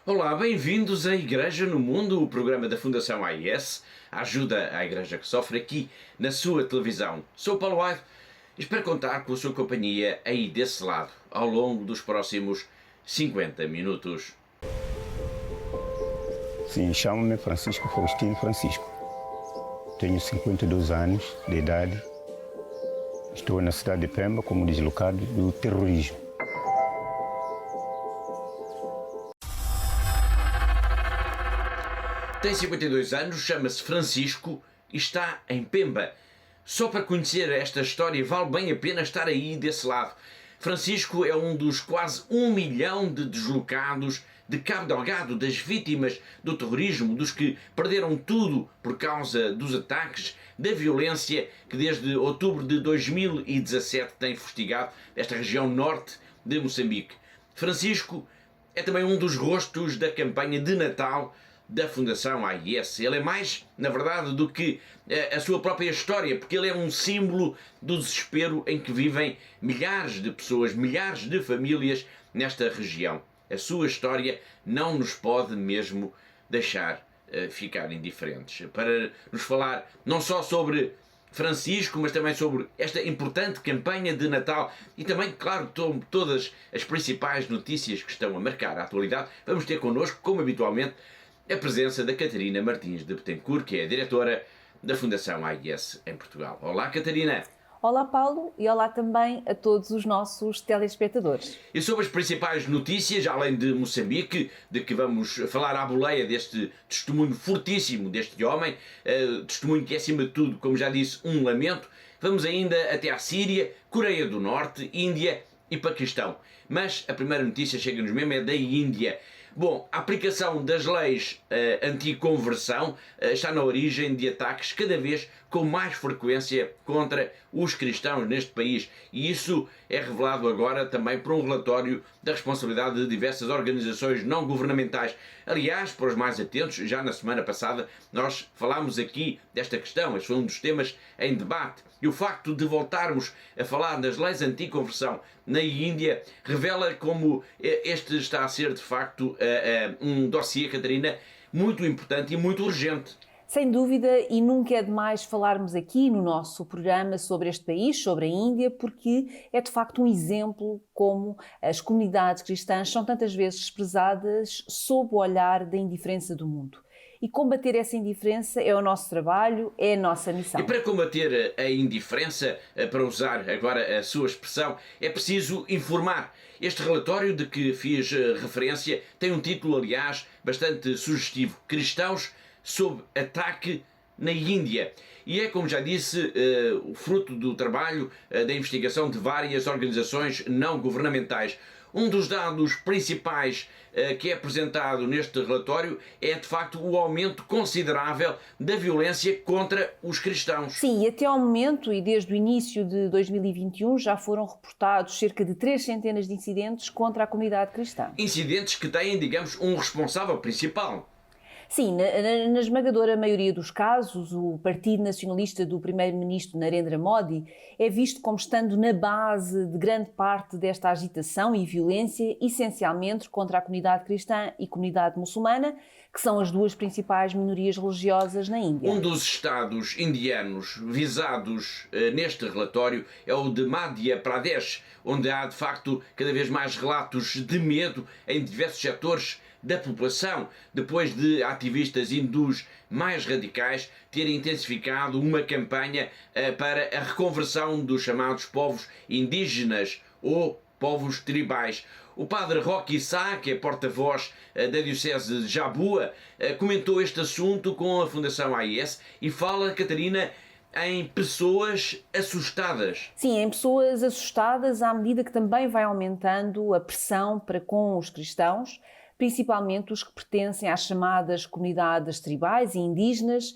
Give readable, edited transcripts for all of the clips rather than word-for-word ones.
Olá, bem-vindos à Igreja no Mundo, o programa da Fundação AIS, a ajuda à Igreja que sofre aqui na sua televisão. Sou Paulo Aire e espero contar com a sua companhia aí desse lado, ao longo dos próximos 50 minutos. Sim, chamo-me Francisco Faustino Francisco. Tenho 52 anos de idade. Estou na cidade de Pemba como deslocado do terrorismo. Tem 52 anos, chama-se Francisco e está em Pemba. Só para conhecer esta história vale bem a pena estar aí desse lado. Francisco é um dos quase 1 milhão de deslocados de Cabo Delgado, das vítimas do terrorismo, dos que perderam tudo por causa dos ataques, da violência que desde outubro de 2017 tem fustigado esta região norte de Moçambique. Francisco é também um dos rostos da campanha de Natal da Fundação AIS. Ele é mais, na verdade, do que a sua própria história, porque ele é um símbolo do desespero em que vivem milhares de pessoas, milhares de famílias nesta região. A sua história não nos pode mesmo deixar ficar indiferentes. Para nos falar não só sobre Francisco, mas também sobre esta importante campanha de Natal e também, claro, todas as principais notícias que estão a marcar a atualidade, vamos ter connosco, como habitualmente, a presença da Catarina Martins de Betancourt, que é a diretora da Fundação AIS em Portugal. Olá, Catarina! Olá, Paulo, e olá também a todos os nossos telespectadores. E sobre as principais notícias, além de Moçambique, de que vamos falar à boleia deste testemunho fortíssimo deste homem, testemunho que é, acima de tudo, como já disse, um lamento, vamos ainda até à Síria, Coreia do Norte, Índia e Paquistão. Mas a primeira notícia chega-nos mesmo é da Índia. Bom, a aplicação das leis anti-conversão está na origem de ataques cada vez com mais frequência contra os cristãos neste país, e isso é revelado agora também por um relatório da responsabilidade de diversas organizações não governamentais. Aliás, para os mais atentos, já na semana passada nós falámos aqui desta questão, este foi um dos temas em debate, e o facto de voltarmos a falar das leis anti-conversão na Índia revela como este está a ser de facto um dossiê, Catarina, muito importante e muito urgente. Sem dúvida, e nunca é demais falarmos aqui no nosso programa sobre este país, sobre a Índia, porque é de facto um exemplo como as comunidades cristãs são tantas vezes desprezadas sob o olhar da indiferença do mundo. E combater essa indiferença é o nosso trabalho, é a nossa missão. E para combater a indiferença, para usar agora a sua expressão, é preciso informar. Este relatório de que fiz referência tem um título, aliás, bastante sugestivo: Cristãos sob ataque na Índia. E é, como já disse, o fruto do trabalho da investigação de várias organizações não governamentais. Um dos dados principais que é apresentado neste relatório é, de facto, o aumento considerável da violência contra os cristãos. Sim, e até ao momento, e desde o início de 2021, já foram reportados cerca de 300 de incidentes contra a comunidade cristã. Incidentes que têm, digamos, um responsável principal. Sim, na esmagadora maioria dos casos, o Partido Nacionalista do Primeiro-Ministro Narendra Modi é visto como estando na base de grande parte desta agitação e violência, essencialmente contra a comunidade cristã e comunidade muçulmana, que são as duas principais minorias religiosas na Índia. Um dos estados indianos visados neste relatório é o de Madhya Pradesh, onde há de facto cada vez mais relatos de medo em diversos setores da população, depois de ativistas hindus mais radicais terem intensificado uma campanha para a reconversão dos chamados povos indígenas ou povos tribais. O padre Rocky Sá, que é porta-voz da Diocese de Jabua, comentou este assunto com a Fundação AIS e fala, Catarina, em pessoas assustadas. Sim, em pessoas assustadas à medida que também vai aumentando a pressão para com os cristãos, principalmente os que pertencem às chamadas comunidades tribais e indígenas,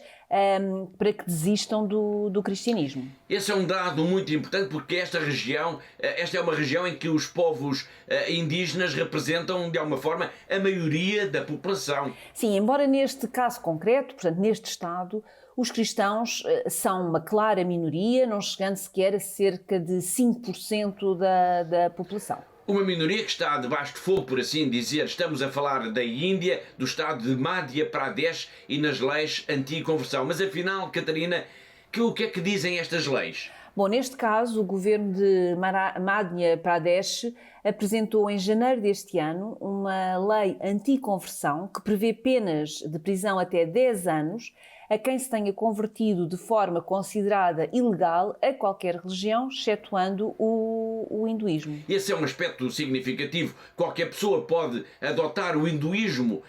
para que desistam do cristianismo. Esse é um dado muito importante porque esta é uma região em que os povos indígenas representam, de alguma forma, a maioria da população. Sim, embora neste caso concreto, portanto, neste estado, os cristãos são uma clara minoria, não chegando sequer a cerca de 5% da população. Uma minoria que está debaixo de fogo, por assim dizer. Estamos a falar da Índia, do estado de Madhya Pradesh e nas leis anti-conversão. Mas afinal, Catarina, o que é que dizem estas leis? Bom, neste caso, o governo de Madhya Pradesh apresentou em janeiro deste ano uma lei anti-conversão que prevê penas de prisão até 10 anos a quem se tenha convertido de forma considerada ilegal a qualquer religião, excetuando o hinduísmo. Esse é um aspecto significativo. Qualquer pessoa pode adotar o hinduísmo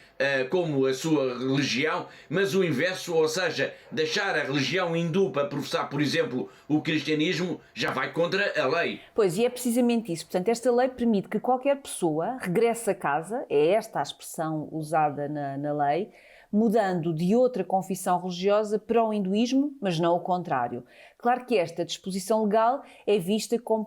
como a sua religião, mas o inverso, ou seja, deixar a religião hindu para professar, por exemplo, o cristianismo, já vai contra a lei. Pois, e é precisamente isso. Portanto, esta lei permite que qualquer pessoa regresse a casa, é esta a expressão usada na lei, mudando de outra confissão religiosa para o hinduísmo, mas não o contrário. Claro que esta disposição legal é vista como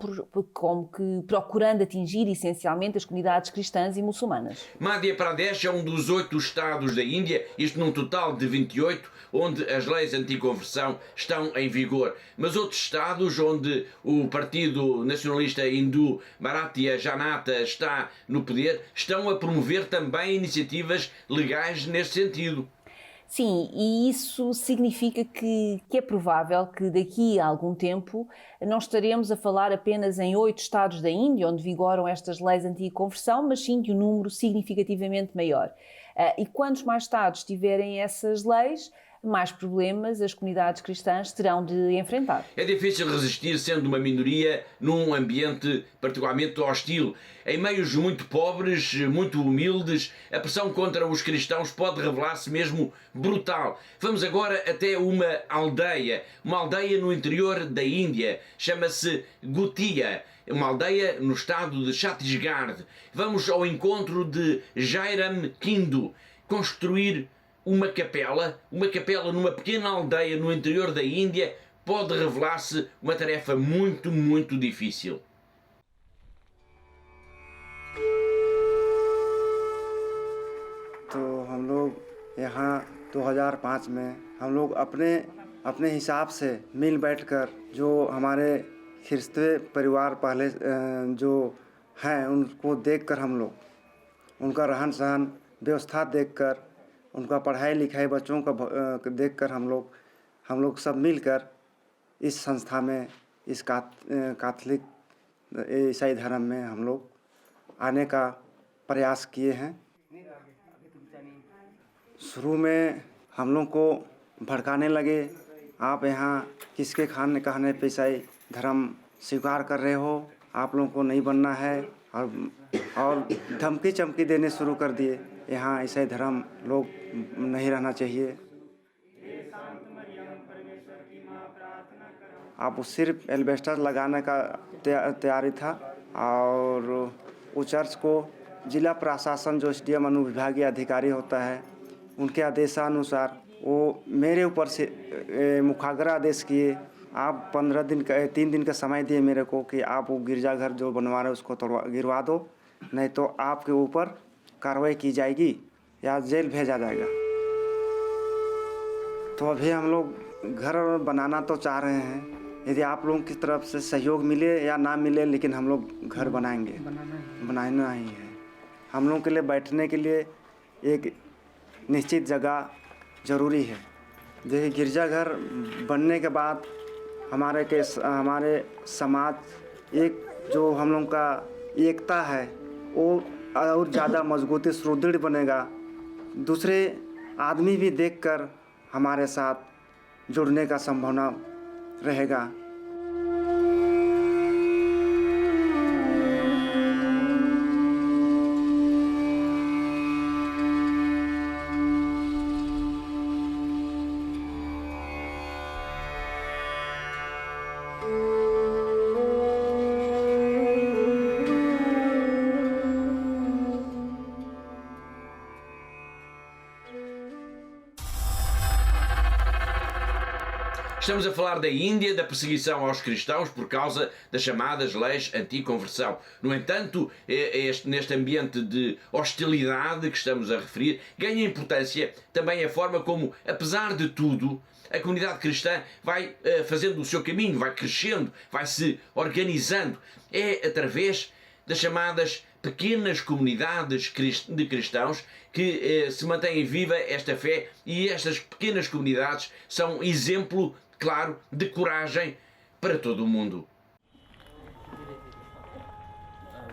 que procurando atingir essencialmente as comunidades cristãs e muçulmanas. Madhya Pradesh é um dos 8 estados da Índia, isto num total de 28, onde as leis anti-conversão estão em vigor. Mas outros estados onde o Partido Nacionalista Hindu Bharatiya Janata está no poder, estão a promover também iniciativas legais neste sentido. Sim, e isso significa que é provável que daqui a algum tempo não estaremos a falar apenas em 8 estados da Índia, onde vigoram estas leis anti-conversão, mas sim de um número significativamente maior. E quantos mais estados tiverem essas leis, mais problemas as comunidades cristãs terão de enfrentar. É difícil resistir sendo uma minoria num ambiente particularmente hostil. Em meios muito pobres, muito humildes, a pressão contra os cristãos pode revelar-se mesmo brutal. Vamos agora até uma aldeia no interior da Índia, chama-se Gutia, uma aldeia no estado de Chhattisgarh. Vamos ao encontro de Jairam Kindu, construir uma capela numa pequena aldeia no interior da Índia pode revelar-se uma tarefa muito, muito difícil. तो हम लोग यहाँ 2005 में हम लोग अपने हिसाब से मिल बैठकर जो हमारे ख्रिस्ती परिवार पहले जो हैं उनको देखकर हम लोग उनका रहन सहन व्यवस्था देखकर उनका पढ़ाई लिखाई बच्चों का देखकर हम लोग सब मिलकर इस संस्था में इस कैथोलिक ईसाई धर्म में हम लोग आने का प्रयास किए हैं। शुरू में हम लोग को भड़काने लगे, आप यहाँ किसके कहने पे ईसाई धर्म स्वीकार कर रहे हो, आप लोगों को नहीं बनना है, और धमकी चमकी देने शुरू कर दिए, यहाँ ईसाई धर्म लोग नहीं रहना चाहिए। आप सिर्फ एल्बेस्टर लगाने का तैयारी था, और वो चर्च को जिला प्रशासन जो एसडीएम अनुविभागीय अधिकारी होता है उनके आदेशानुसार वो मेरे ऊपर से मुखाग्र आदेश किए। आप 3 दिन का समय दिए मेरे को कि आप वो गिरजाघर जो बनवा रहे उसको गिरवा दो, नहीं तो आपके ऊपर कार्रवाई की जाएगी या जेल भेजा जाएगा। तो अभी हम लोग घर बनाना तो चाह रहे हैं, यदि आप लोगों की तरफ से सहयोग मिले या ना मिले, लेकिन हम लोग घर बनाएंगे, बनाना ही है। हम लोगों के लिए बैठने के लिए एक निश्चित जगह ज़रूरी है। देखिए, गिरजाघर बनने के बाद हमारे समाज एक जो हम लोगों का एकता है वो और ज़्यादा मजबूती सुदृढ़ बनेगा। दूसरे आदमी भी देखकर हमारे साथ जुड़ने का संभावना रहेगा। Estamos a falar da Índia, da perseguição aos cristãos por causa das chamadas leis anti-conversão. No entanto, neste ambiente de hostilidade que estamos a referir, ganha importância também a forma como, apesar de tudo, a comunidade cristã vai fazendo o seu caminho, vai crescendo, vai se organizando. É através das chamadas pequenas comunidades de cristãos que se mantém viva esta fé, e estas pequenas comunidades são exemplo, claro, de coragem para todo o mundo.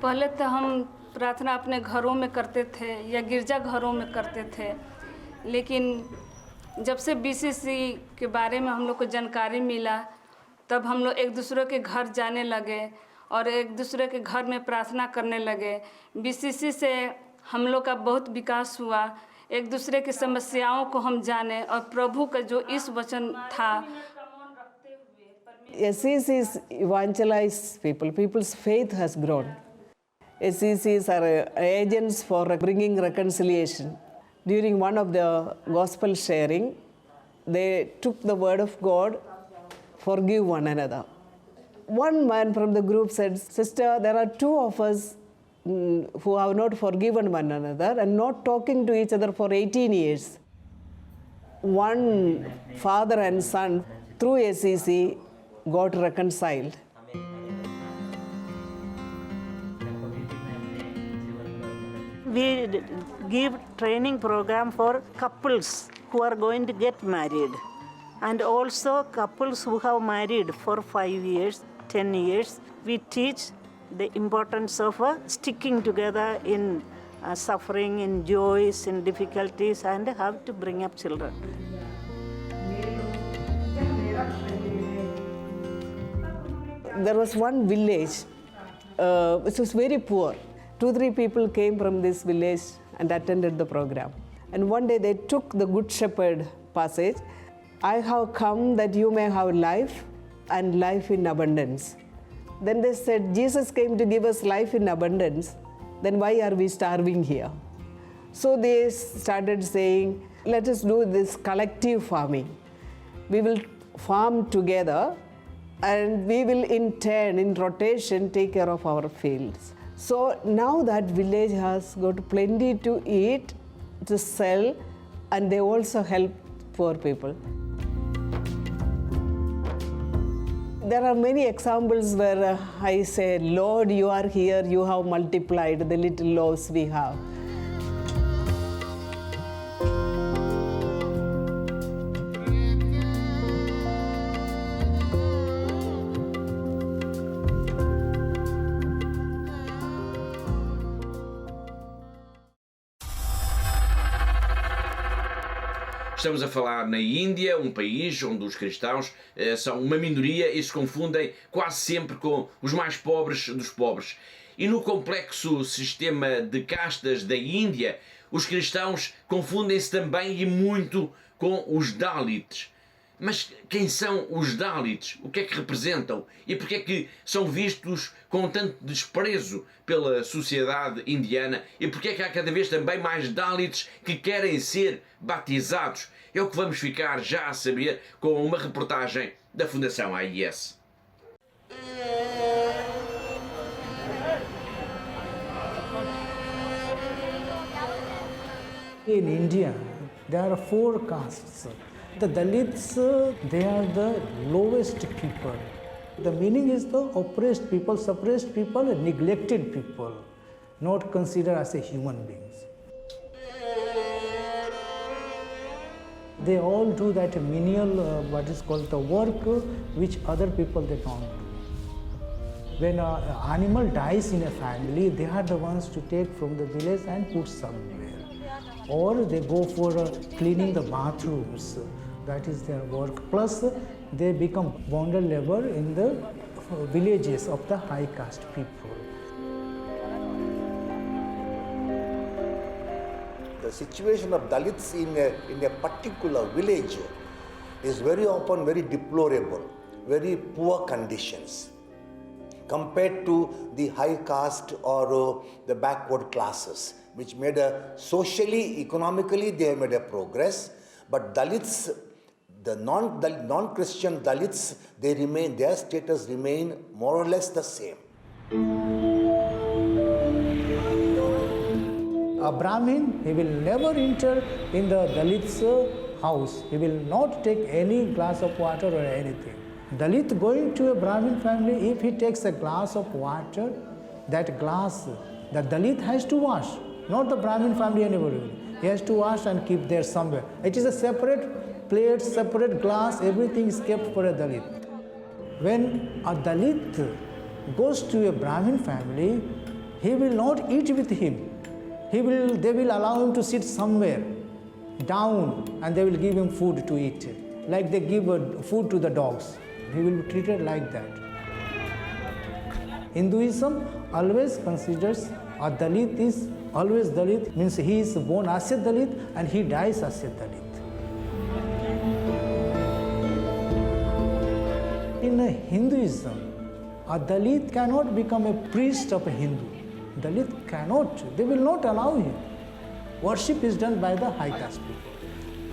पहले तो हम प्रार्थना अपने घरों में करते थे या गिरजा घरों में करते थे, लेकिन जब से बीसीसी के बारे में हम लोग को जानकारी मिला तब हम लोग एक दूसरे के घर जाने लगे और एक दूसरे के घर में प्रार्थना करने लगे। बीसीसी से हम लोग का बहुत विकास हुआ, एक दूसरे की समस्याओं को हम जाने और प्रभु का जो इस वचन था। SCCs evangelize people. People's faith has grown. SCCs are agents for bringing reconciliation. During one of the gospel sharing, they took the word of God, forgive one another. One man from the group said, "Sister, there are two of us who have not forgiven one another and not talking to each other for 18 years. One father and son through SCC got reconciled." We give training program for couples who are going to get married, and also couples who have married for 5 years, 10 years. We teach the importance of sticking together in suffering, in joys, in difficulties, and how to bring up children. There was one village which was very poor. 2-3 people came from this village and attended the program. And one day they took the Good Shepherd passage, "I have come that you may have life and life in abundance." Then they said, Jesus came to give us life in abundance, then why are we starving here? So they started saying, let us do this collective farming. We will farm together and we will in turn, in rotation, take care of our fields. So now that village has got plenty to eat, to sell, and they also help poor people. There are many examples where I say, Lord, you are here, you have multiplied the little loaves we have. Estamos a falar na Índia, um país onde os cristãos são uma minoria e se confundem quase sempre com os mais pobres dos pobres. E no complexo sistema de castas da Índia, os cristãos confundem-se também e muito com os Dalits. Mas quem são os Dalits? O que é que representam? E porquê é que são vistos com tanto desprezo pela sociedade indiana? E porquê é que há cada vez também mais Dalits que querem ser batizados? É o que vamos ficar já a saber com uma reportagem da Fundação AIS. In India, there are 4 castes. The Dalits, they are the lowest people. The meaning is the oppressed people, suppressed people, and neglected people, not considered as a human beings. They all do that menial, what is called the work, which other people they don't do. When an animal dies in a family, they are the ones to take from the village and put somewhere. Or they go for cleaning the bathrooms. That is their work. Plus, they become bonded labor in the villages of the high caste people. The situation of Dalits in a particular village is very often very deplorable, very poor conditions compared to the high caste or the backward classes, which made socially, economically they have made a progress, but Dalits, the non-Christian Dalits, their status remain more or less the same. A Brahmin, he will never enter in the Dalit's house. He will not take any glass of water or anything. Dalit going to a Brahmin family, if he takes a glass of water, that glass, the Dalit has to wash, not the Brahmin family, anybody. He has to wash and keep there somewhere. It is a separate plate, separate glass, everything is kept for a Dalit. When a Dalit goes to a Brahmin family, he will not eat with him. They will allow him to sit somewhere down and they will give him food to eat, like they give food to the dogs. He will be treated like that. Hinduism always considers a Dalit is always Dalit, means he is born as a Dalit and he dies as a Dalit. In Hinduism, a Dalit cannot become a priest of a Hindu. Dalit cannot, they will not allow him. Worship is done by the high caste people.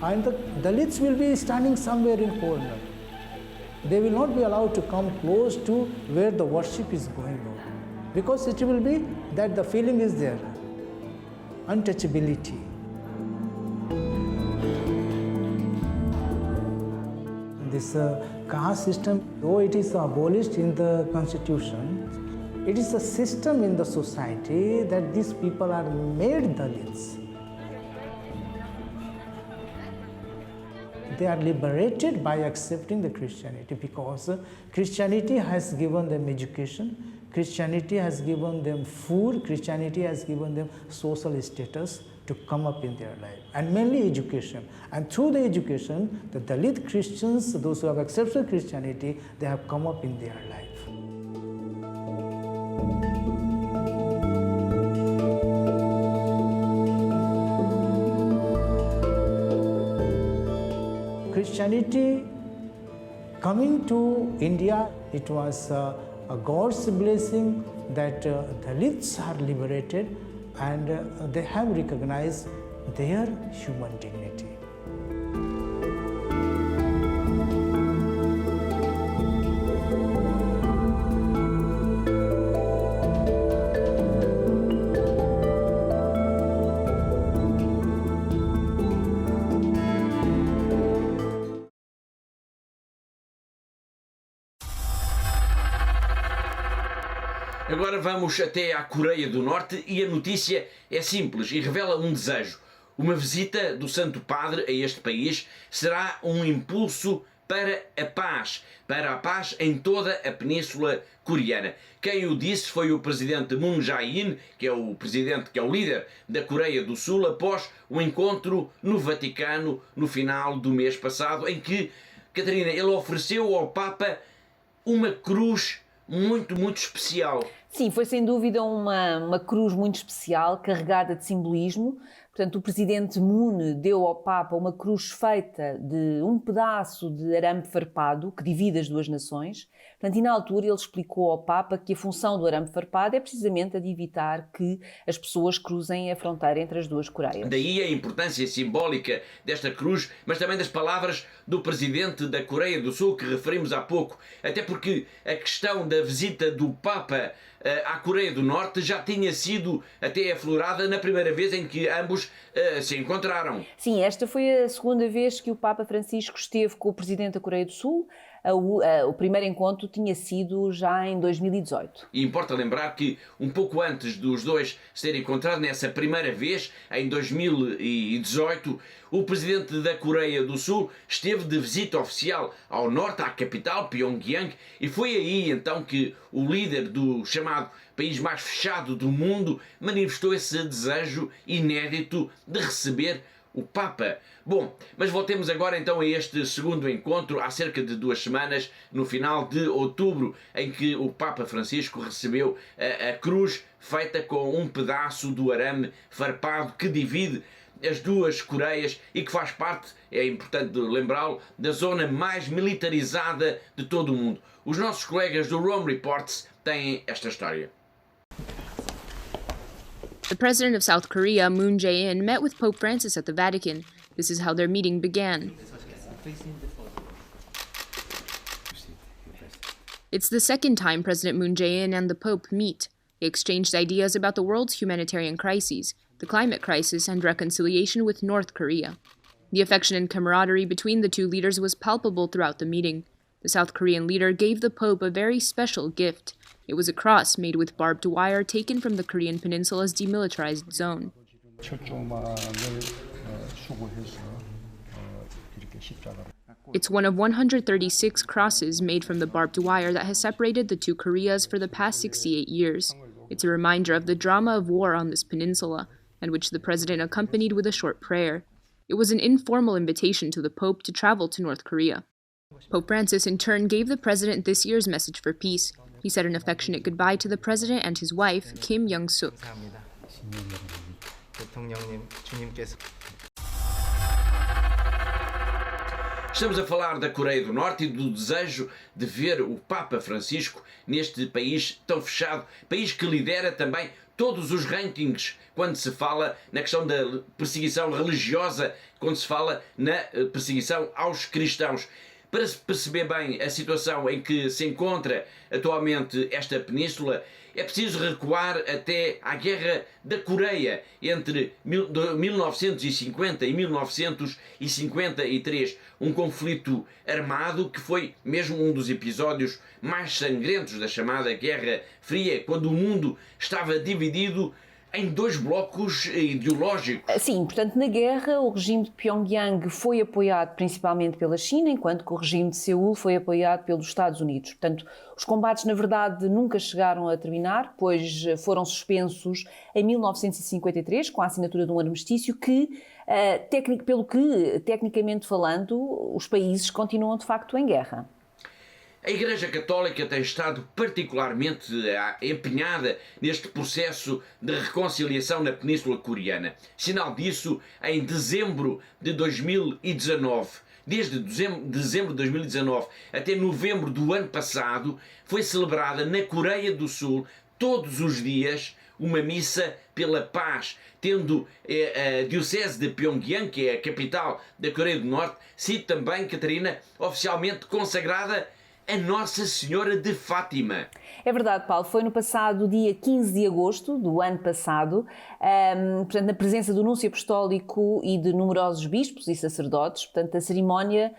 And the Dalits will be standing somewhere in corner. They will not be allowed to come close to where the worship is going on. Because it will be that the feeling is there, untouchability. This caste system, though it is abolished in the constitution, it is a system in the society that these people are made Dalits. They are liberated by accepting the Christianity because Christianity has given them education, Christianity has given them food, Christianity has given them social status to come up in their life, and mainly education. And through the education, the Dalit Christians, those who have accepted Christianity, they have come up in their life. Christianity coming to India, it was a God's blessing that Dalits are liberated and they have recognized their human dignity. Agora vamos até à Coreia do Norte e a notícia é simples e revela um desejo. Uma visita do Santo Padre a este país será um impulso para a paz em toda a Península Coreana. Quem o disse foi o presidente Moon Jae-in, que é o líder da Coreia do Sul, após o encontro no Vaticano no final do mês passado, em que, Catarina, ele ofereceu ao Papa uma cruz muito especial. Sim, foi sem dúvida uma cruz muito especial, carregada de simbolismo. Portanto, o presidente Moon deu ao Papa uma cruz feita de um pedaço de arame farpado que divide as duas nações. Portanto, e na altura ele explicou ao Papa que a função do arame farpado é precisamente a de evitar que as pessoas cruzem a fronteira entre as duas Coreias. Daí a importância simbólica desta cruz, mas também das palavras do presidente da Coreia do Sul que referimos há pouco. Até porque a questão da visita do Papa à Coreia do Norte já tinha sido até aflorada na primeira vez em que ambos se encontraram. Sim, esta foi a segunda vez que o Papa Francisco esteve com o presidente da Coreia do Sul. O primeiro encontro tinha sido já em 2018. E importa lembrar que um pouco antes dos dois se terem encontrado nessa primeira vez, em 2018, o presidente da Coreia do Sul esteve de visita oficial ao norte, à capital, Pyongyang, e foi aí então que o líder do chamado país mais fechado do mundo manifestou esse desejo inédito de receber o Papa. Bom, mas voltemos agora então a este segundo encontro, há cerca de 2 semanas, no final de outubro, em que o Papa Francisco recebeu a cruz feita com um pedaço do arame farpado que divide as duas Coreias e que faz parte, é importante lembrá-lo, da zona mais militarizada de todo o mundo. Os nossos colegas do Rome Reports têm esta história. The president of South Korea, Moon Jae-in, met with Pope Francis at the Vatican. This is how their meeting began. It's the second time President Moon Jae-in and the Pope meet. They exchanged ideas about the world's humanitarian crises, the climate crisis, and reconciliation with North Korea. The affection and camaraderie between the two leaders was palpable throughout the meeting. The South Korean leader gave the Pope a very special gift, It was a cross made with barbed wire taken from the Korean peninsula's demilitarized zone. It's one of 136 crosses made from the barbed wire that has separated the two Koreas for the past 68 years. It's a reminder of the drama of war on this peninsula, and which the president accompanied with a short prayer. It was an informal invitation to the Pope to travel to North Korea. Pope Francis, in turn, gave the president this year's message for peace. He said an affectionate goodbye to the president and his wife, Kim Young-suk. Estamos a falar da Coreia do Norte e do desejo de ver o Papa Francisco neste país tão fechado, país que lidera também todos os rankings quando se fala na questão da perseguição religiosa, quando se fala na perseguição aos cristãos. Para se perceber bem a situação em que se encontra atualmente esta península, é preciso recuar até à Guerra da Coreia entre 1950 e 1953, um conflito armado que foi mesmo um dos episódios mais sangrentos da chamada Guerra Fria, quando o mundo estava dividido em dois blocos ideológicos. Sim, portanto, na guerra o regime de Pyongyang foi apoiado principalmente pela China, enquanto que o regime de Seul foi apoiado pelos Estados Unidos. Portanto, os combates, na verdade, nunca chegaram a terminar, pois foram suspensos em 1953, com a assinatura de um armistício que, tecnicamente falando, os países continuam de facto em guerra. A Igreja Católica tem estado particularmente empenhada neste processo de reconciliação na Península Coreana. Sinal disso, em dezembro de 2019, desde dezembro de 2019 até novembro do ano passado, foi celebrada na Coreia do Sul, todos os dias, uma missa pela paz, tendo a Diocese de Pyongyang, que é a capital da Coreia do Norte, sido também, Catarina, oficialmente consagrada a Nossa Senhora de Fátima. É verdade, Paulo. Foi no passado dia 15 de agosto do ano passado, portanto, na presença do Núncio Apostólico e de numerosos bispos e sacerdotes. Portanto, a cerimónia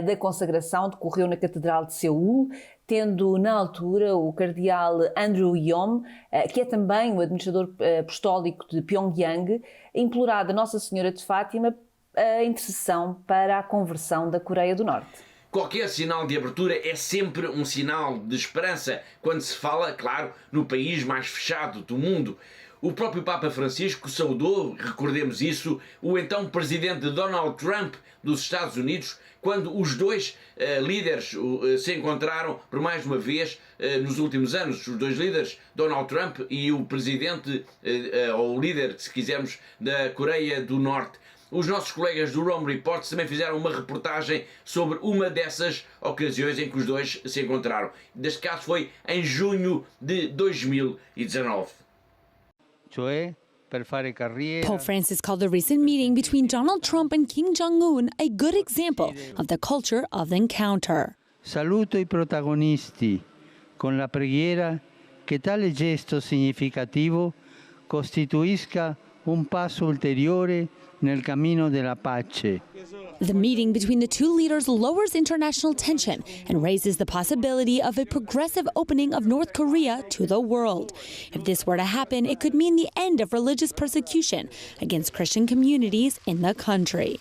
da consagração decorreu na Catedral de Seul, tendo na altura o cardeal Andrew Yom, que é também o administrador apostólico de Pyongyang, implorado a Nossa Senhora de Fátima a intercessão para a conversão da Coreia do Norte. Qualquer sinal de abertura é sempre um sinal de esperança quando se fala, claro, no país mais fechado do mundo. O próprio Papa Francisco saudou, recordemos isso, o então presidente Donald Trump dos Estados Unidos, quando os dois líderes se encontraram por mais uma vez nos últimos anos. Os dois líderes, Donald Trump e o presidente, ou o líder, se quisermos, da Coreia do Norte. Os nossos colegas do Rome Report também fizeram uma reportagem sobre uma dessas ocasiões em que os dois se encontraram. Neste caso foi em junho de 2019. Pope Francis called the recent meeting between Donald Trump and Kim Jong-un a good example of the culture of the encounter. Saluto i protagonisti con la preghiera che tale gesto significativo costituisca un passo ulteriore nel cammino della pace. The meeting between the two leaders lowers international tension and raises the possibility of a progressive opening of North Korea to the world. If this were to happen, it could mean the end of religious persecution against Christian communities in the country.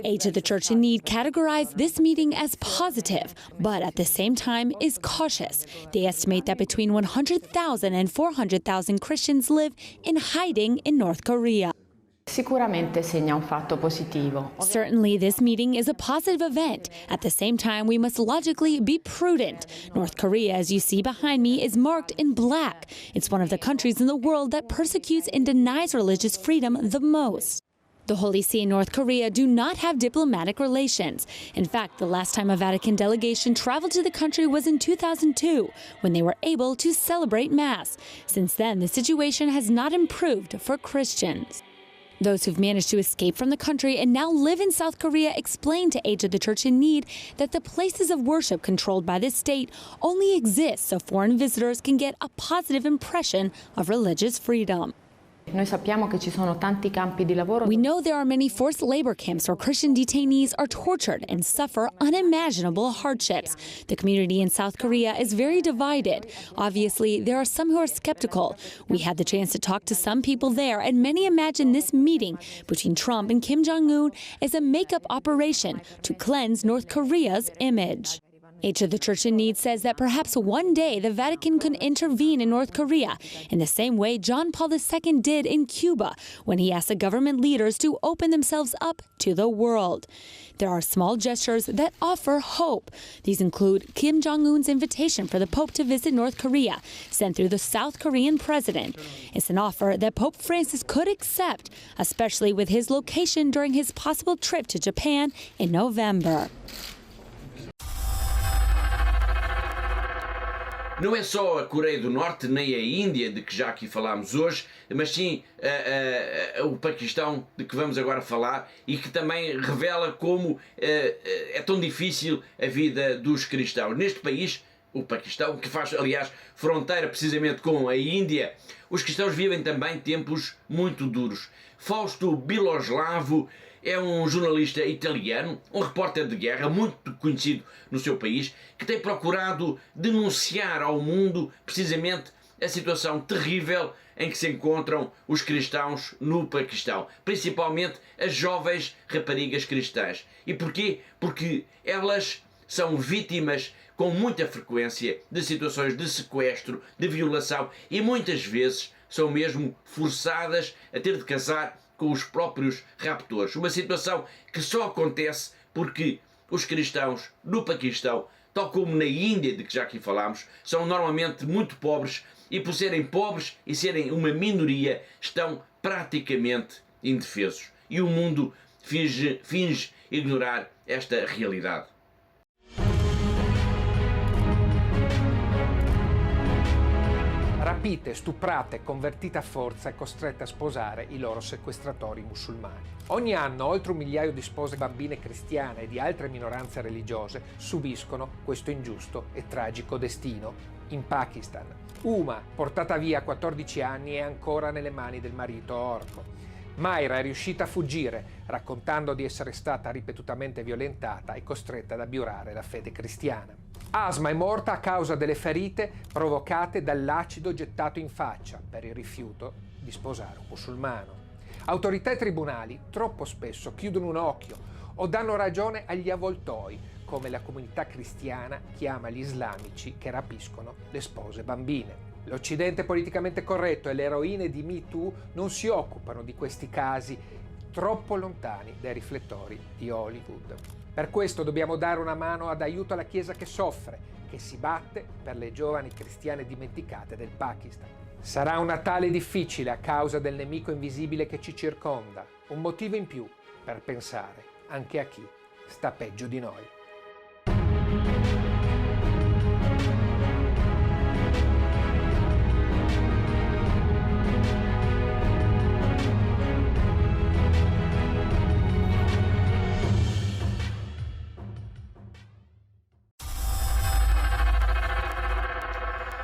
Aid to the Church in Need categorized this meeting as positive, but at the same time is cautious. They estimate that between 100,000 and 400,000 Christians live in hiding in North Korea. Sicuramente segna un fatto positivo. Certainly, this meeting is a positive event. At the same time, we must logically be prudent. North Korea, as you see behind me, is marked in black. It's one of the countries in the world that persecutes and denies religious freedom the most. The Holy See and North Korea do not have diplomatic relations. In fact, the last time a Vatican delegation traveled to the country was in 2002, when they were able to celebrate Mass. Since then, the situation has not improved for Christians. Those who've managed to escape from the country and now live in South Korea explain to Aid to the Church in Need that the places of worship controlled by the state only exist so foreign visitors can get a positive impression of religious freedom. Noi sappiamo che ci sono tanti campi di lavoro. We know there are many forced labor camps where Christian detainees are tortured and suffer unimaginable hardships. The community in South Korea is very divided. Obviously, there are some who are skeptical. We had the chance to talk to some people there, and many imagine this meeting between Trump and Kim Jong-un as a makeup operation to cleanse North Korea's image. H of the Church in Need says that perhaps one day the Vatican could intervene in North Korea in the same way John Paul II did in Cuba when he asked the government leaders to open themselves up to the world. There are small gestures that offer hope. These include Kim Jong-un's invitation for the Pope to visit North Korea, sent through the South Korean president. It's an offer that Pope Francis could accept, especially with his location during his possible trip to Japan in November. Não é só a Coreia do Norte nem a Índia, de que já aqui falámos hoje, mas sim o Paquistão, de que vamos agora falar, e que também revela como é tão difícil a vida dos cristãos. Neste país, o Paquistão, que faz, aliás, fronteira precisamente com a Índia, os cristãos vivem também tempos muito duros. Fausto Biloslavo é um jornalista italiano, um repórter de guerra muito conhecido no seu país, que tem procurado denunciar ao mundo precisamente a situação terrível em que se encontram os cristãos no Paquistão, principalmente as jovens raparigas cristãs. E porquê? Porque elas são vítimas com muita frequência de situações de sequestro, de violação e muitas vezes são mesmo forçadas a ter de casar com os próprios raptores. Uma situação que só acontece porque os cristãos no Paquistão, tal como na Índia, de que já aqui falámos, são normalmente muito pobres e por serem pobres e serem uma minoria estão praticamente indefesos. E o mundo finge ignorar esta realidade. Rapite, stuprate, convertite a forza e costrette a sposare i loro sequestratori musulmani. Ogni anno oltre 1 migliaio di spose bambine cristiane e di altre minoranze religiose subiscono questo ingiusto e tragico destino in Pakistan. Uma, portata via a 14 anni, è ancora nelle mani del marito orco. Mayra è riuscita a fuggire, raccontando di essere stata ripetutamente violentata e costretta ad abiurare la fede cristiana. Asma è morta a causa delle ferite provocate dall'acido gettato in faccia per il rifiuto di sposare un musulmano. Autorità e tribunali troppo spesso chiudono un occhio o danno ragione agli avvoltoi, come la comunità cristiana chiama gli islamici che rapiscono le spose bambine. L'Occidente politicamente corretto e le eroine di Me Too non si occupano di questi casi troppo lontani dai riflettori di Hollywood. Per questo dobbiamo dare una mano ad aiuto alla Chiesa che soffre, che si batte per le giovani cristiane dimenticate del Pakistan. Sarà un Natale difficile a causa del nemico invisibile che ci circonda, un motivo in più per pensare anche a chi sta peggio di noi.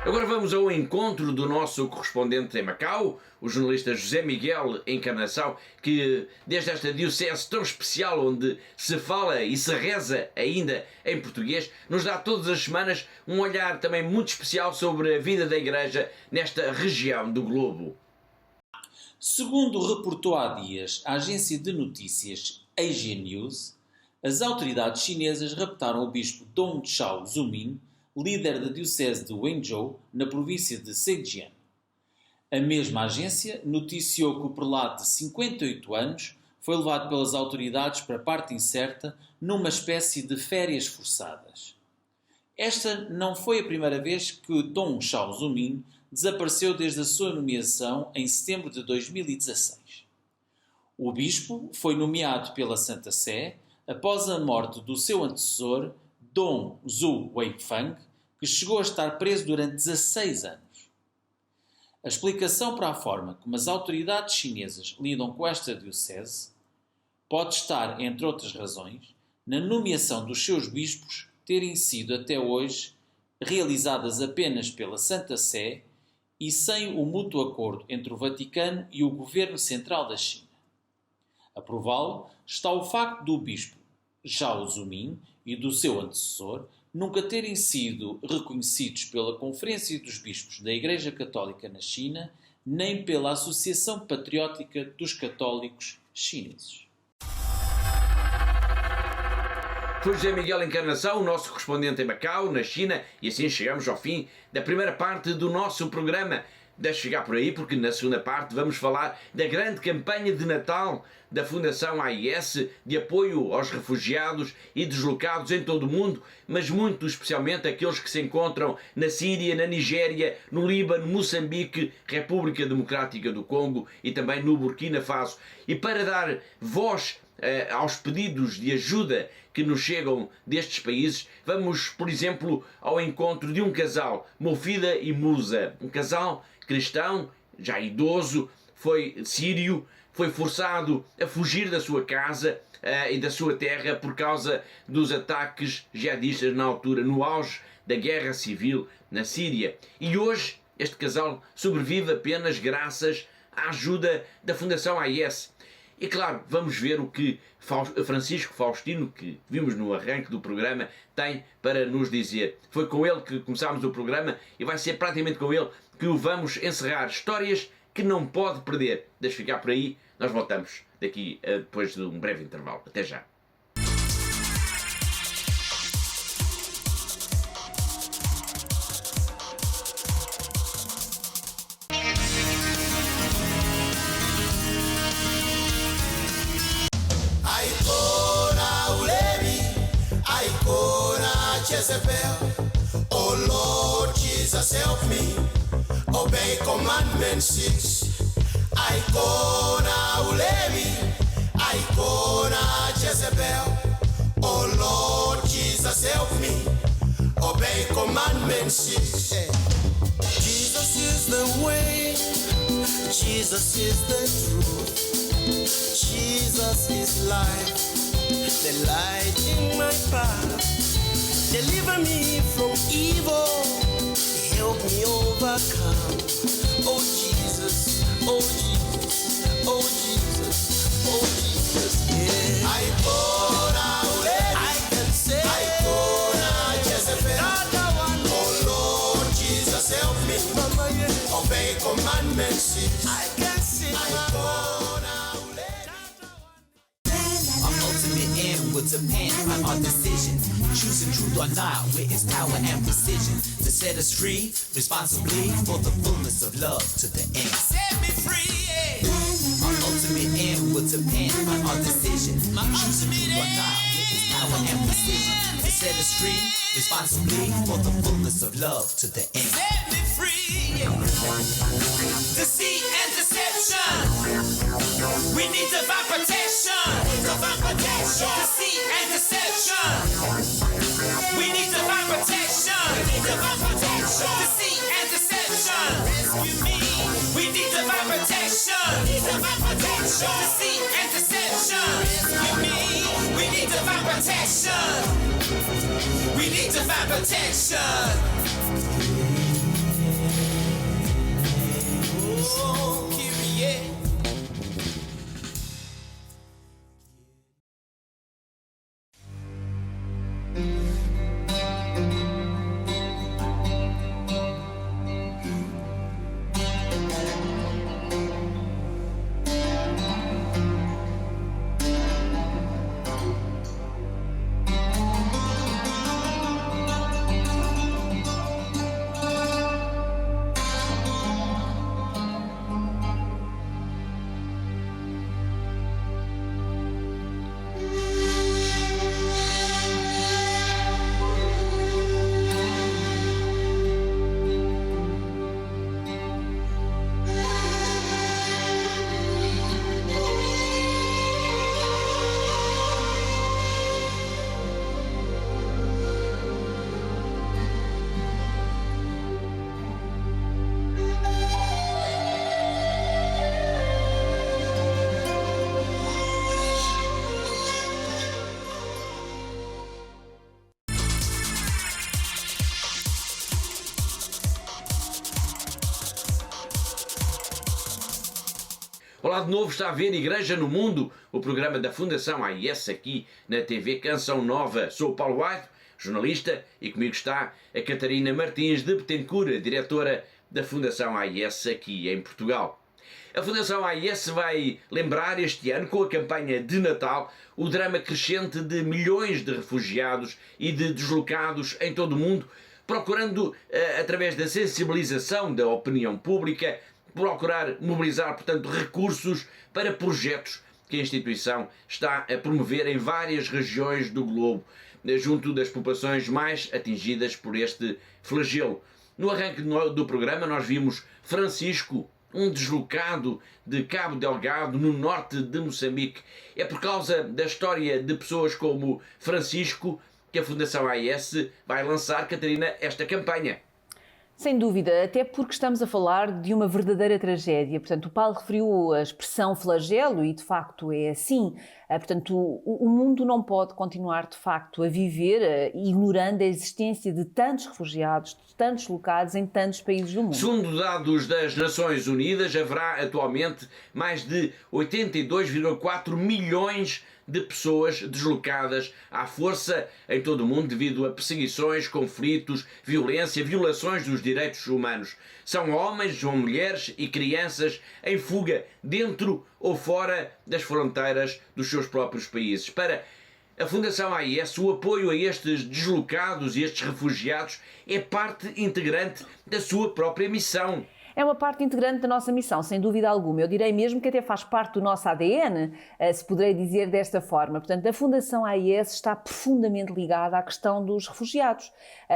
Agora vamos ao encontro do nosso correspondente em Macau, o jornalista José Miguel Encarnação, que desde esta diocese tão especial onde se fala e se reza ainda em português, nos dá todas as semanas um olhar também muito especial sobre a vida da Igreja nesta região do globo. Segundo reportou há dias a agência de notícias Asia News, as autoridades chinesas raptaram o bispo Dong Chao Zumin, líder da diocese de Wenzhou, na província de Zhejiang. A mesma agência noticiou que o prelado de 58 anos foi levado pelas autoridades para parte incerta numa espécie de férias forçadas. Esta não foi a primeira vez que Dong Chao Zumin desapareceu desde a sua nomeação em setembro de 2016. O bispo foi nomeado pela Santa Sé após a morte do seu antecessor, Dong Zhu Weifang, que chegou a estar preso durante 16 anos. A explicação para a forma como as autoridades chinesas lidam com esta diocese pode estar, entre outras razões, na nomeação dos seus bispos terem sido até hoje realizadas apenas pela Santa Sé e sem o mútuo acordo entre o Vaticano e o governo central da China. A prová-lo está o facto do bispo Zhao Zumin e do seu antecessor nunca terem sido reconhecidos pela Conferência dos Bispos da Igreja Católica na China, nem pela Associação Patriótica dos Católicos Chineses. Foi José Miguel Encarnação, o nosso correspondente em Macau, na China, e assim chegamos ao fim da primeira parte do nosso programa. Deixe chegar por aí, porque na segunda parte vamos falar da grande campanha de Natal da Fundação AIS de apoio aos refugiados e deslocados em todo o mundo, mas muito especialmente aqueles que se encontram na Síria, na Nigéria, no Líbano, Moçambique, República Democrática do Congo e também no Burkina Faso. E para dar voz aos pedidos de ajuda que nos chegam destes países, vamos, por exemplo, ao encontro de um casal, Mofida e Musa, um casal cristão, já idoso, foi sírio, foi forçado a fugir da sua casa e da sua terra por causa dos ataques jihadistas na altura, no auge da guerra civil na Síria. E hoje este casal sobrevive apenas graças à ajuda da Fundação AIS. E claro, vamos ver o que Francisco Faustino, que vimos no arranque do programa, tem para nos dizer. Foi com ele que começámos o programa e vai ser praticamente com ele que o vamos encerrar. Histórias que não pode perder. Deixe ficar por aí, nós voltamos daqui depois de um breve intervalo. Até já. Oh Lord Jesus, help me obey commandment 6. Icona Ulemi, Icona Jezebel. Oh Lord Jesus, help me obey commandment 6. Jesus is the way, Jesus is the truth, Jesus is life, the light in my path. Deliver me from evil, help me overcome. Oh Jesus, oh Jesus, oh Jesus, oh Jesus, yeah. I can say, Jezebel. Oh Lord Jesus, help me obey commandment 6. I can sing, ultimate end will depend on our decision. Choosing truth or not, with its power and precision to set us free, responsibly for the fullness of love to the end. Set me free, yeah. Our ultimate end will depend on our decision. Choosing truth or not, with its power and precision to set us free, responsibly for the fullness of love to the end. Set me free, yeah. Deceit and deception, we need divine protection. Divine protection. Deceit and deception, we need divine protection. Divine protection. Deceit and deception, rescue me. We need divine protection. Divine protection. Deceit and deception, rescue me. We need divine protection. We need divine protection. Oh, Kyrie. Olá de novo, está a ver Igreja no Mundo, o programa da Fundação AIS aqui na TV Canção Nova. Sou o Paulo White, jornalista, e comigo está a Catarina Martins de Betancourt, diretora da Fundação AIS aqui em Portugal. A Fundação AIS vai lembrar este ano, com a campanha de Natal, o drama crescente de milhões de refugiados e de deslocados em todo o mundo, procurando, através da sensibilização da opinião pública, procurar mobilizar, portanto, recursos para projetos que a instituição está a promover em várias regiões do globo, junto das populações mais atingidas por este flagelo. No arranque do programa nós vimos Francisco, um deslocado de Cabo Delgado, no norte de Moçambique. É por causa da história de pessoas como Francisco que a Fundação AIS vai lançar, Catarina, esta campanha. Sem dúvida, até porque estamos a falar de uma verdadeira tragédia. Portanto, o Paulo referiu a expressão flagelo e, de facto, é assim. Portanto, o mundo não pode continuar, de facto, a viver ignorando a existência de tantos refugiados, de tantos deslocados em tantos países do mundo. Segundo dados das Nações Unidas, haverá atualmente mais de 82,4 milhões de pessoas deslocadas à força em todo o mundo devido a perseguições, conflitos, violência, violações dos direitos humanos. São homens ou mulheres e crianças em fuga dentro ou fora das fronteiras dos seus próprios países. Para a Fundação AIS, o apoio a estes deslocados e estes refugiados é parte integrante da sua própria missão. É uma parte integrante da nossa missão, sem dúvida alguma. Eu direi mesmo que até faz parte do nosso ADN, se poderei dizer desta forma. Portanto, a Fundação AIS está profundamente ligada à questão dos refugiados.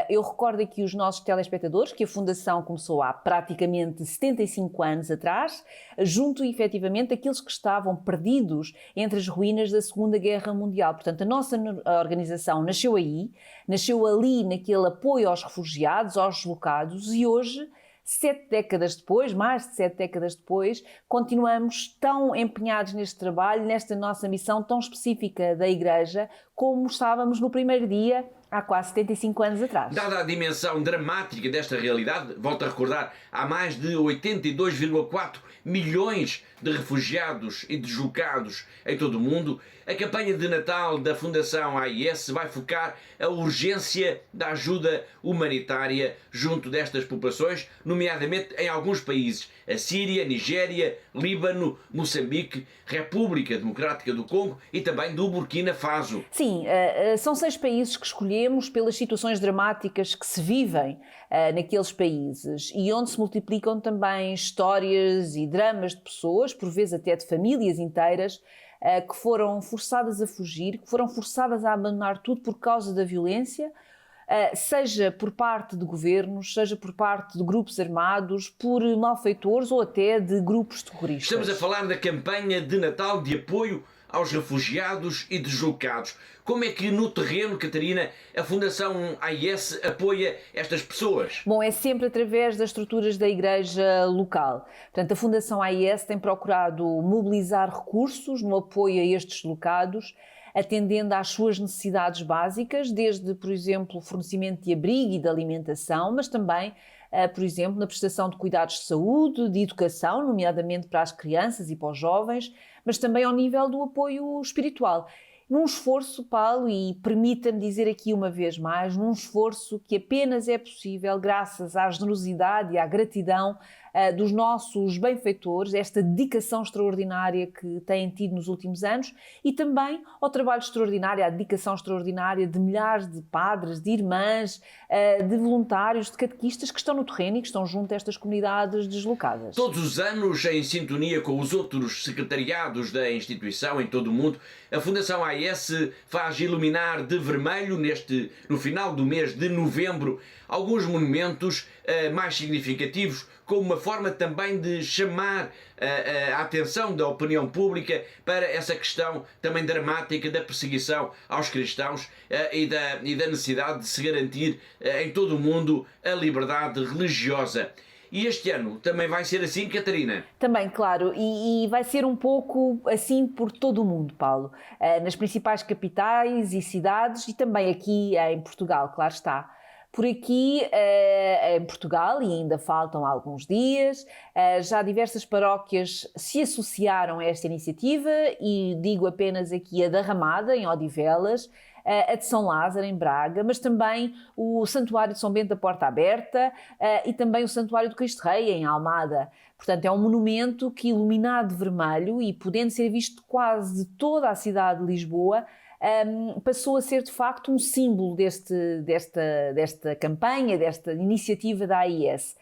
Eu recordo aqui os nossos telespectadores que a Fundação começou há praticamente 75 anos atrás, junto efetivamente àqueles que estavam perdidos entre as ruínas da Segunda Guerra Mundial. Portanto, a nossa organização nasceu aí, nasceu ali naquele apoio aos refugiados, aos deslocados, e hoje, 7 décadas depois, mais de 7 décadas depois, continuamos tão empenhados neste trabalho, nesta nossa missão tão específica da Igreja, como estávamos no primeiro dia, há quase 75 anos atrás. Dada a dimensão dramática desta realidade, volto a recordar, há mais de 82,4 milhões de refugiados e deslocados em todo o mundo, a campanha de Natal da Fundação AIS vai focar a urgência da ajuda humanitária junto destas populações, nomeadamente em alguns países: a Síria, Nigéria, Líbano, Moçambique, República Democrática do Congo e também do Burkina Faso. Sim, são 6 países que escolhemos pelas situações dramáticas que se vivem naqueles países e onde se multiplicam também histórias e dramas de pessoas, por vezes até de famílias inteiras, que foram forçadas a fugir, que foram forçadas a abandonar tudo por causa da violência, seja por parte de governos, seja por parte de grupos armados, por malfeitores ou até de grupos terroristas. Estamos a falar da campanha de Natal de apoio aos refugiados e deslocados. Como é que no terreno, Catarina, a Fundação AIS apoia estas pessoas? Bom, é sempre através das estruturas da Igreja local. Portanto, a Fundação AIS tem procurado mobilizar recursos no apoio a estes deslocados, atendendo às suas necessidades básicas, desde, por exemplo, o fornecimento de abrigo e de alimentação, mas também, por exemplo, na prestação de cuidados de saúde, de educação, nomeadamente para as crianças e para os jovens, mas também ao nível do apoio espiritual. Num esforço, Paulo, e permita-me dizer aqui uma vez mais, num esforço que apenas é possível graças à generosidade e à gratidão dos nossos benfeitores, esta dedicação extraordinária que têm tido nos últimos anos, e também ao trabalho extraordinário, à dedicação extraordinária de milhares de padres, de irmãs, de voluntários, de catequistas que estão no terreno e que estão junto a estas comunidades deslocadas. Todos os anos, em sintonia com os outros secretariados da instituição em todo o mundo, a Fundação AIS faz iluminar de vermelho, no final do mês de novembro, alguns monumentos mais significativos, como uma forma também de chamar a atenção da opinião pública para essa questão também dramática da perseguição aos cristãos e da necessidade de se garantir em todo o mundo a liberdade religiosa. E este ano também vai ser assim, Catarina? Também, claro, e vai ser um pouco assim por todo o mundo, Paulo. Nas principais capitais e cidades e também aqui em Portugal, claro está. Por aqui, em Portugal, e ainda faltam alguns dias, já diversas paróquias se associaram a esta iniciativa, e digo apenas aqui a da Ramada, em Odivelas, a de São Lázaro, em Braga, mas também o Santuário de São Bento da Porta Aberta e também o Santuário do Cristo Rei, em Almada. Portanto, é um monumento que, iluminado de vermelho e podendo ser visto quase de toda a cidade de Lisboa, passou a ser de facto um símbolo desta campanha, desta iniciativa da AIS.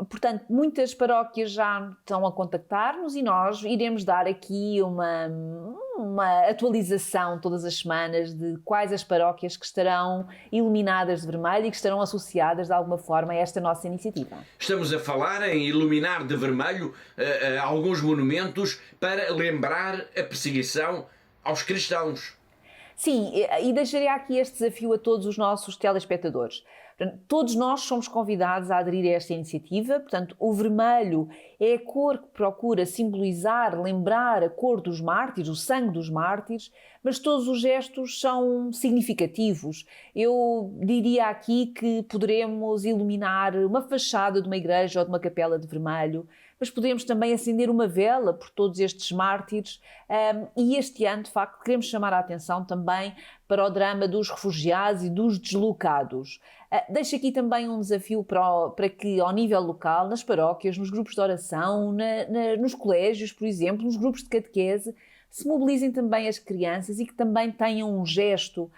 Portanto, muitas paróquias já estão a contactar-nos e nós iremos dar aqui uma atualização todas as semanas de quais as paróquias que estarão iluminadas de vermelho e que estarão associadas de alguma forma a esta nossa iniciativa. Estamos a falar em iluminar de vermelho alguns monumentos para lembrar a perseguição aos cristãos. Sim, e deixarei aqui este desafio a todos os nossos telespectadores. Todos nós somos convidados a aderir a esta iniciativa. Portanto, o vermelho é a cor que procura simbolizar, lembrar a cor dos mártires, o sangue dos mártires, mas todos os gestos são significativos. Eu diria aqui que poderemos iluminar uma fachada de uma igreja ou de uma capela de vermelho, mas podemos também acender uma vela por todos estes mártires, e este ano, de facto, queremos chamar a atenção também para o drama dos refugiados e dos deslocados. Deixo aqui também um desafio para que, ao nível local, nas paróquias, nos grupos de oração, nos colégios, por exemplo, nos grupos de catequese, se mobilizem também as crianças e que também tenham um gesto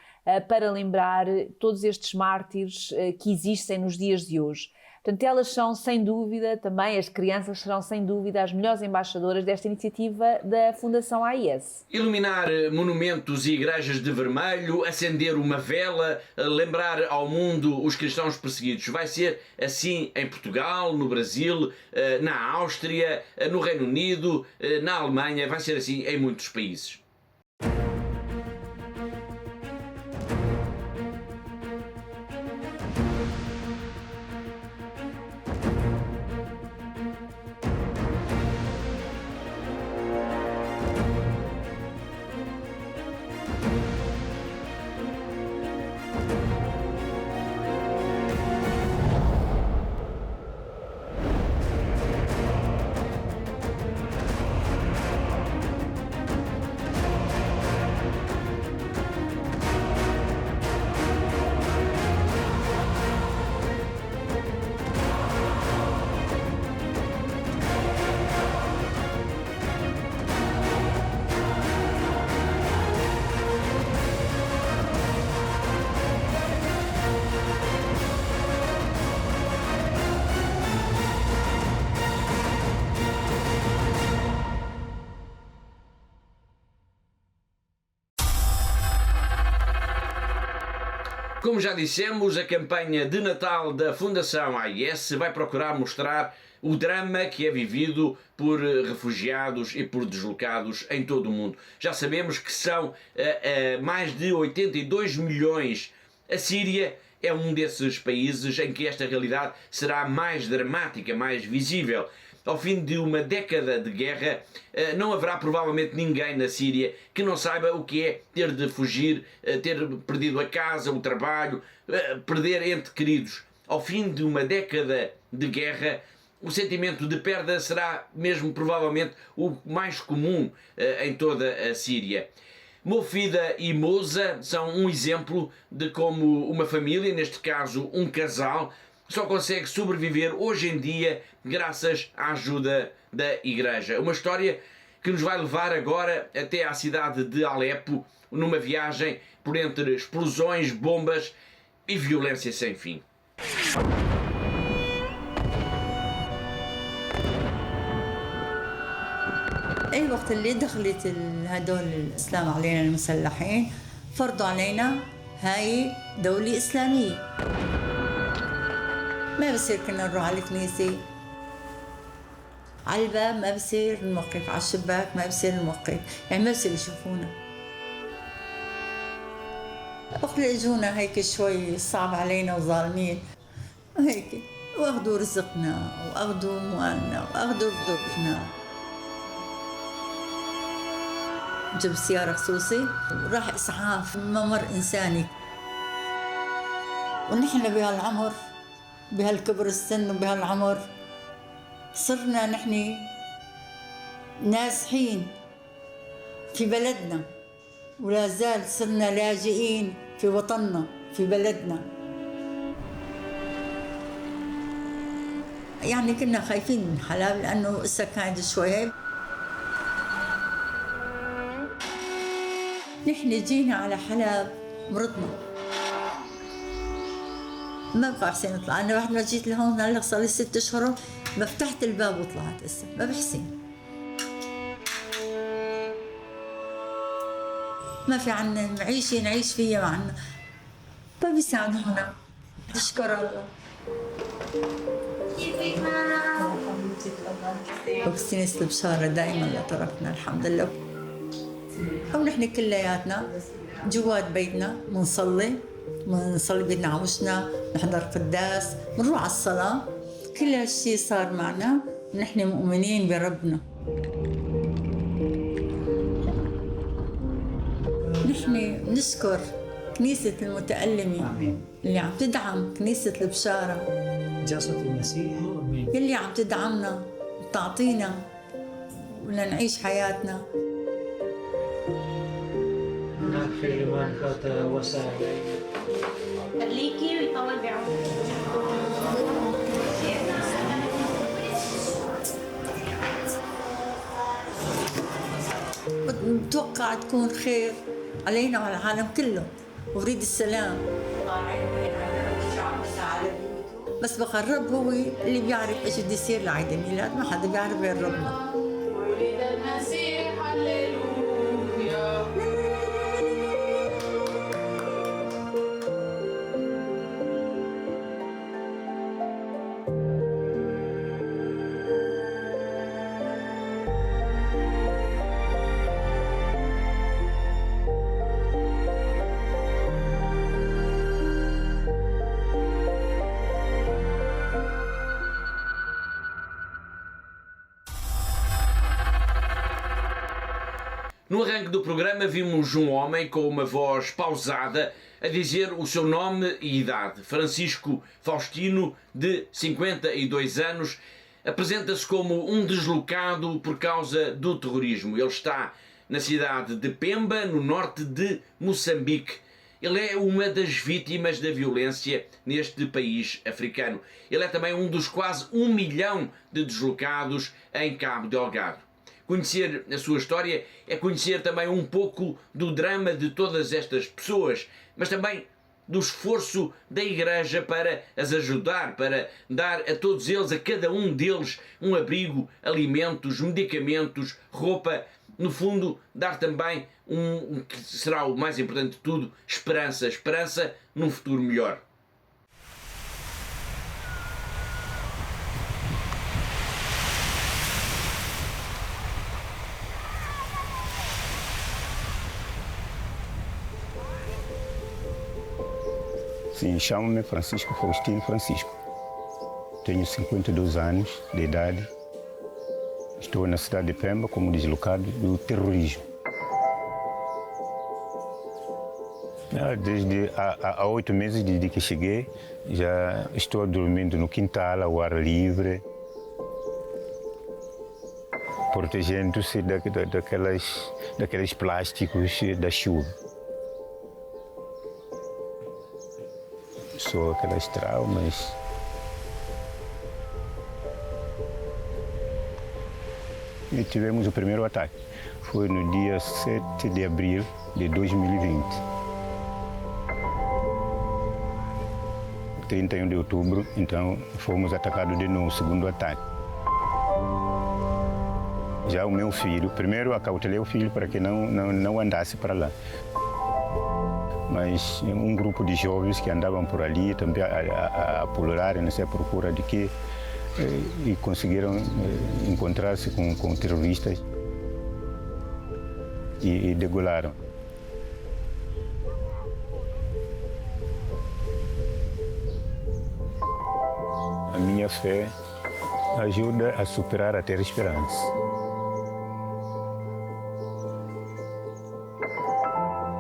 para lembrar todos estes mártires que existem nos dias de hoje. Portanto, elas são, sem dúvida, também as crianças serão, sem dúvida, as melhores embaixadoras desta iniciativa da Fundação AIS. Iluminar monumentos e igrejas de vermelho, acender uma vela, lembrar ao mundo os cristãos perseguidos. Vai ser assim em Portugal, no Brasil, na Áustria, no Reino Unido, na Alemanha, vai ser assim em muitos países. Como já dissemos, a campanha de Natal da Fundação AIS vai procurar mostrar o drama que é vivido por refugiados e por deslocados em todo o mundo. Já sabemos que são mais de 82 milhões. A Síria é um desses países em que esta realidade será mais dramática, mais visível. Ao fim de uma década de guerra, não haverá provavelmente ninguém na Síria que não saiba o que é ter de fugir, ter perdido a casa, o trabalho, perder entes queridos. Ao fim de uma década de guerra, o sentimento de perda será mesmo provavelmente o mais comum em toda a Síria. Mofida e Moza são um exemplo de como uma família, neste caso um casal, só consegue sobreviver hoje em dia graças à ajuda da Igreja. Uma história que nos vai levar agora até à cidade de Alepo, numa viagem por entre explosões, bombas e violência sem fim. أي وقت اللي دخلت هدول الإسلام علينا المسلحين فرضوا علينا هاي دولة إسلامية. ما بصير كنا نروح على الكنيسة، على الباب ما بصير نوقف، على الشباك ما بصير نوقف، يعني ما بصير يشوفونا. وقت اللي اجونا هيك شوي صعب علينا وظالمين هيك، واخذوا رزقنا واخذوا اموالنا واخذوا ذبحنا. جاب سيارة خصوصي وراح إسعاف ممر إنساني. ونحن بهالعمر بهالكبر السن وبهالعمر صرنا نحن نازحين في بلدنا، ولا زال صرنا لاجئين في وطننا في بلدنا. يعني كنا خايفين من حلب لأنه السكان شوي هيك. نحن جينا على حلب مرضنا، ما بقى حسين نطلع. أنا بعد ما جيت لهون هلا صار لي 6 أشهر ما فتحت الباب وطلعت هسه، ما بحسين. ما في عنا معيشة نعيش فيها معنا، ما بيساعدونا. تشكر الله. وكسينة البشارة دائما لطرفنا الحمد لله. أو نحن كلياتنا جوات بيتنا منصلي بيتنا عوشنا، نحضر قداس، بنروح على الصلاة. كل هالشي صار معنا، نحن مؤمنين بربنا. نحن نشكر كنيسة المتألمة اللي عم تدعم كنيسة البشارة، جسد المسيح يلي عم تدعمنا وتعطينا ولنعيش حياتنا. نغفر لمن خطأ وسعى. خليكي ويطول بعمرك. بتوقع تكون خير علينا وعلى العالم كله، وبريد السلام. بس بقى الرب هو اللي بيعرف ايش بده يصير لعيد الميلاد، ما حدا بيعرف غير ربنا. ولد المسيح هللويا. No arranque do programa vimos um homem com uma voz pausada a dizer o seu nome e idade. Francisco Faustino, de 52 anos, apresenta-se como um deslocado por causa do terrorismo. Ele está na cidade de Pemba, no norte de Moçambique. Ele é uma das vítimas da violência neste país africano. Ele é também um dos quase 1 milhão de deslocados em Cabo Delgado. Conhecer a sua história é conhecer também um pouco do drama de todas estas pessoas, mas também do esforço da Igreja para as ajudar, para dar a todos eles, a cada um deles, um abrigo, alimentos, medicamentos, roupa. No fundo, dar também que será o mais importante de tudo, esperança. Esperança num futuro melhor. Sim, chamo-me Francisco Faustino Francisco. Tenho 52 anos de idade. Estou na cidade de Pemba como deslocado do terrorismo. Desde há 8 meses desde que cheguei, já estou dormindo no quintal, ao ar livre, protegendo-se daqueles plásticos da chuva. Só aquelas traumas. E tivemos o primeiro ataque. Foi no dia 7 de abril de 2020. 31 de outubro, então, fomos atacados de novo, o segundo ataque. Já o meu filho, primeiro acautelei o filho para que não andasse para lá. Mas um grupo de jovens que andavam por ali também a pular, não sei, à procura de quê, e conseguiram encontrar-se com terroristas e degolaram. A minha fé ajuda a superar a ter esperança.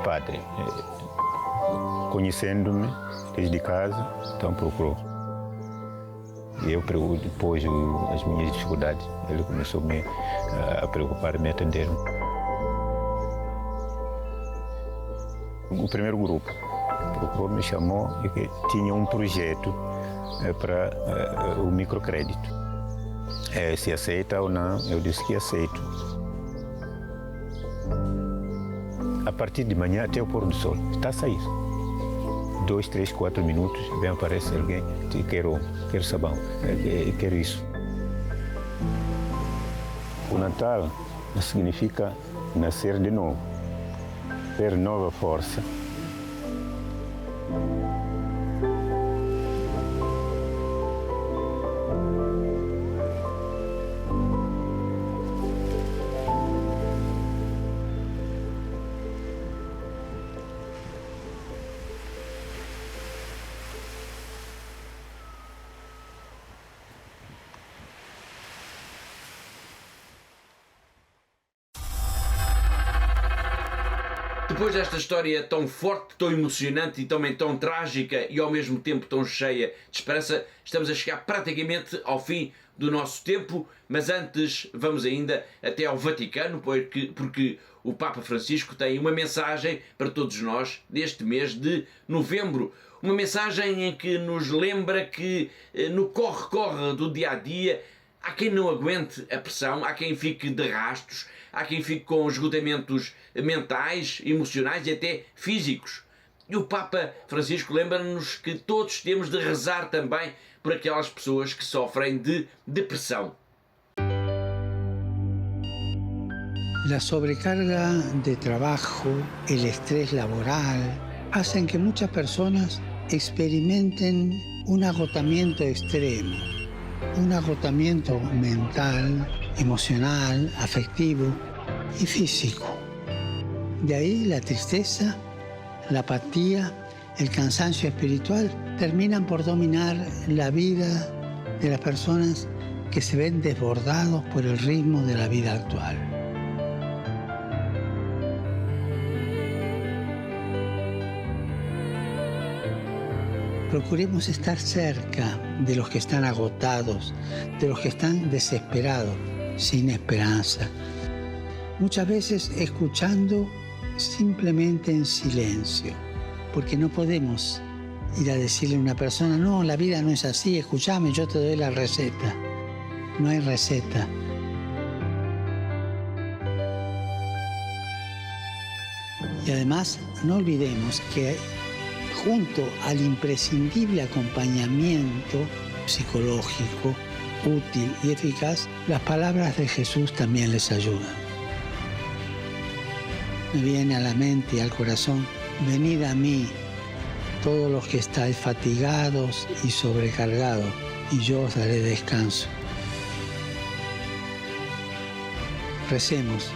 Padre, conhecendo-me desde casa, então procurou. E eu, depois as minhas dificuldades, ele começou a preocupar, me atender. O primeiro grupo procurou, me chamou e que tinha um projeto para o microcrédito. Se aceita ou não, eu disse que aceito. A partir de manhã até o pôr do sol, está a sair. 2, 3, 4 minutos, vem aparecer alguém, quero sabão, quero isso. O Natal significa nascer de novo, ter nova força. Depois desta história tão forte, tão emocionante e também tão trágica e ao mesmo tempo tão cheia de esperança, estamos a chegar praticamente ao fim do nosso tempo, mas antes vamos ainda até ao Vaticano, porque o Papa Francisco tem uma mensagem para todos nós neste mês de novembro. Uma mensagem em que nos lembra que no corre-corre do dia-a-dia há quem não aguente a pressão, há quem fique de rastos, há quem fique com esgotamentos mentais, emocionais e até físicos. E o Papa Francisco lembra-nos que todos temos de rezar também por aquelas pessoas que sofrem de depressão. La sobrecarga de trabajo, el estrés laboral, hacen que muchas personas experimenten un agotamiento extremo, un agotamiento mental, emocional, afectivo y físico. De ahí la tristeza, la apatía, el cansancio espiritual terminan por dominar la vida de las personas que se ven desbordados por el ritmo de la vida actual. Procuremos estar cerca de los que están agotados, de los que están desesperados, sin esperanza. Muchas veces escuchando simplemente en silencio, porque no podemos ir a decirle a una persona, no, la vida no es así, escúchame, yo te doy la receta. No hay receta. Y además, no olvidemos que junto al imprescindible acompañamiento psicológico, útil y eficaz, las palabras de Jesús también les ayudan. Me viene a la mente y al corazón, venid a mí, todos los que estáis fatigados y sobrecargados, y yo os daré descanso. Recemos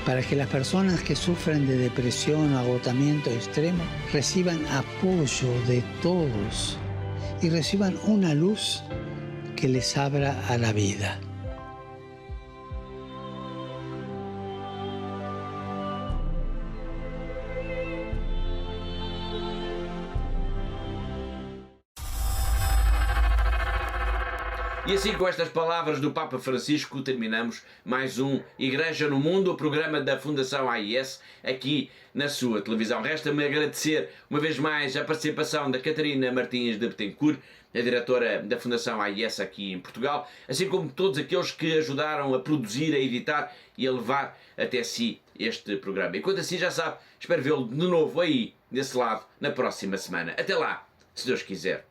para que las personas que sufren de depresión o agotamiento extremo reciban apoyo de todos y reciban una luz que les abra a la vida. E assim, com estas palavras do Papa Francisco, terminamos mais um Igreja no Mundo, o programa da Fundação AIS, aqui na sua televisão. Resta-me agradecer uma vez mais a participação da Catarina Martins de Betancourt, a diretora da Fundação AIS aqui em Portugal, assim como todos aqueles que ajudaram a produzir, a editar e a levar até si este programa. Enquanto assim, já sabe, espero vê-lo de novo aí, desse lado, na próxima semana. Até lá, se Deus quiser.